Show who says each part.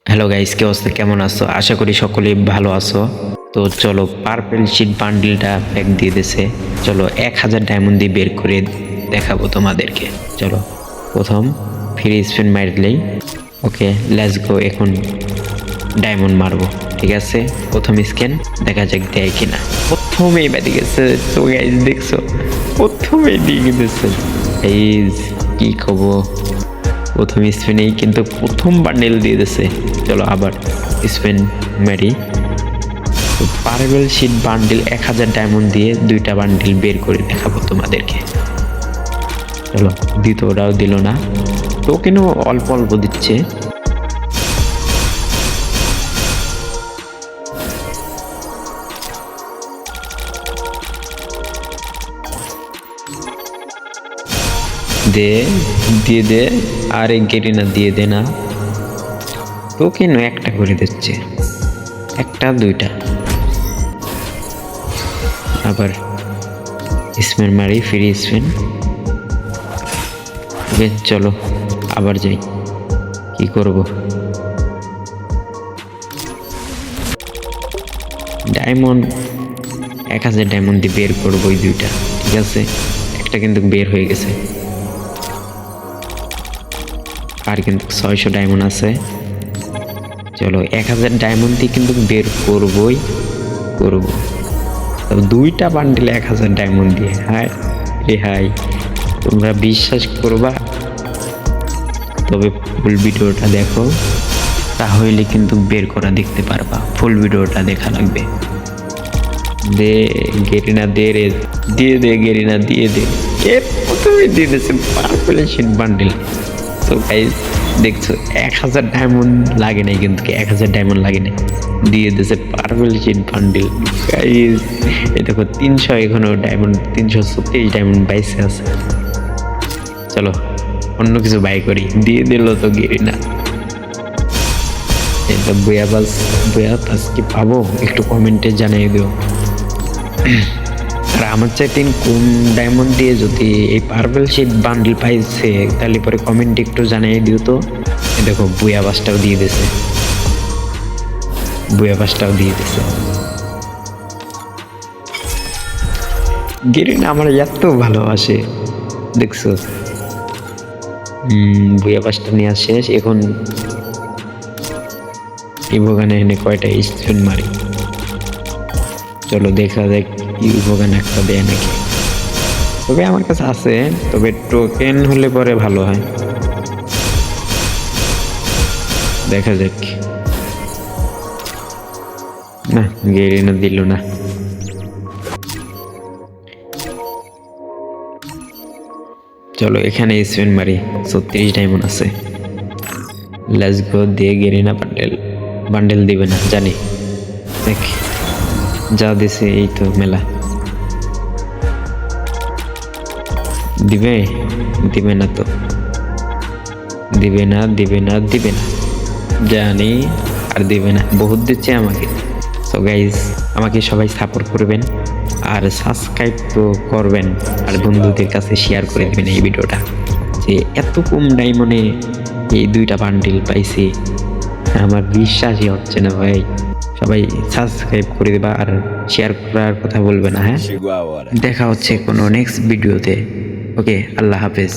Speaker 1: Hello guys, কি অবস্থা, কেমন আছো? আশা করি সকলেই ভালো আছো। তো চলো, পার্পেল শিট বান্ডিলটা প্যাক দিয়ে দিছে। চলো 1000 ডায়মন্ড দিয়ে বের করে দেখাবো তোমাদেরকে। চলো প্রথম ফ্রি স্পিন মারলেই ওকে, লেটস গো। এখন ডায়মন্ড মারবো, ঠিক আছে। প্রথম স্ক্যান, দেখা যাক দেয় কিনা। প্রথমেই বেঁধে গেছে। তো গাইস দেখছো, প্রথমেই দিয়ে গেছে। গাইস কি খবর, প্রথম স্পিনেই কিন্তু প্রথম বান্ডেল দিয়ে দিছে। চলো আবার স্পিন মারি। পার্পেল শিট বান্ডেল 1000 ডায়মন্ড দিয়ে দুইটা বান্ডেল বের করে দেখাবো তোমাদেরকে। চলো, দ্বিতীয়টাও দিল না, তো কিন্তু অল্প অল্প দিচ্ছে। দে, দিয়ে দে, আরে গেরি না, দিয়ে দে না। তো কেন একটা করে দিচ্ছে, একটা দুইটা। আবার স্পিন মারি, ফ্রি স্পিন। ওকে চলো আবার যাই, কি করব। ডায়মন্ড 1000 ডায়মন্ড দিয়ে বের করবো ওই দুইটা, ঠিক আছে। একটা কিন্তু বের হয়ে গেছে, আর কিন্তু 600 ডায়মন্ড আছে। চলো 1000 ডায়মন্ড দিয়ে কিন্তু বের করবই করব। দুইটা বান্ডিল 1000 ডায়মন্ড দিয়ে, হায় রে হাই। তোমরা বিশ্বাস করবা, তবে ফুল ভিডিওটা দেখো, তাহলে কিন্তু বের করা দেখতে পারবা। ফুল ভিডিওটা দেখা লাগবে। দে গেরিনা, দে রে, দিয়ে দে গেরিনা, দিয়ে দে। প্রথমে দিয়ে দিয়েছে পার্পল শিট বান্ডিল। তো গাইস দেখছো, 1000 ডায়মন্ড লাগে নাই, কিন্তু 1000 ডায়মন্ড লাগে নাই, দিয়ে দিয়েছে পার্পল শিট বান্ডিল। গাইস এই দেখো 300 এখনো ডায়মন্ড, 336 ডায়মন্ড বাইসে আছে। চলো অন্য কিছু বাই করি। দিয়ে দিল তো গেরিনা। এটা বইয়া পাস কি পাবো, একটু কমেন্টে জানিয়ে দিও। আর আমার চাইতে কম ডায়মন্ড দিয়ে যদি এই পার্পল শিট বান্ডিল পাইছে, তাহলে পরে কমেন্টে একটু জানিয়ে দিও তো। দেখো বুয়া বাসটাও দিয়ে দিছে, বুয়া বাসটাও দিয়ে দিছে। গেরিনা আমার এত ভালোবাসে, দেখছো। বুয়া বাসটা নেওয়া শেষ। এখন ইভোগানে এনে কয়টা স্পিন মারি। চলো দেখা যাক ইভোগান একটা দেয় নাকি। তবে আমার কাছে আছে, তবে টোকেন হলে পরে ভালো হয়। দেখা যাক। না, গেরিনা দিল না। চলো এখানে স্পিন মারি, 36 ডায়মন্ড আছে। Let's go. দিয়ে গেরিনা বান্ডেল দিবে না জানি, দেখ যা দিছে এই তো মেলা। দিবে দিবে না তো, দিবে না দিবে না দিবে না জানি, আর দিবে না। বহুত দিচ্ছে আমাকে। সো গাইজ, আমাকে সবাই সাপোর্ট করবেন আর সাবস্ক্রাইব তো করবেন, আর বন্ধুদের কাছে শেয়ার করে দেবেন এই ভিডিওটা, যে এত কম ডায়মন্ডে এই দুইটা বান্ডিল পাইছি। আমার বিশ্বাসই হচ্ছে না ভাই। সবাই সাবস্ক্রাইব করে দেবা আর শেয়ার করার কথা বলবে না, হ্যাঁ। দেখা হচ্ছে কোনো নেক্সট ভিডিওতে। ওকে, আল্লাহ হাফেজ।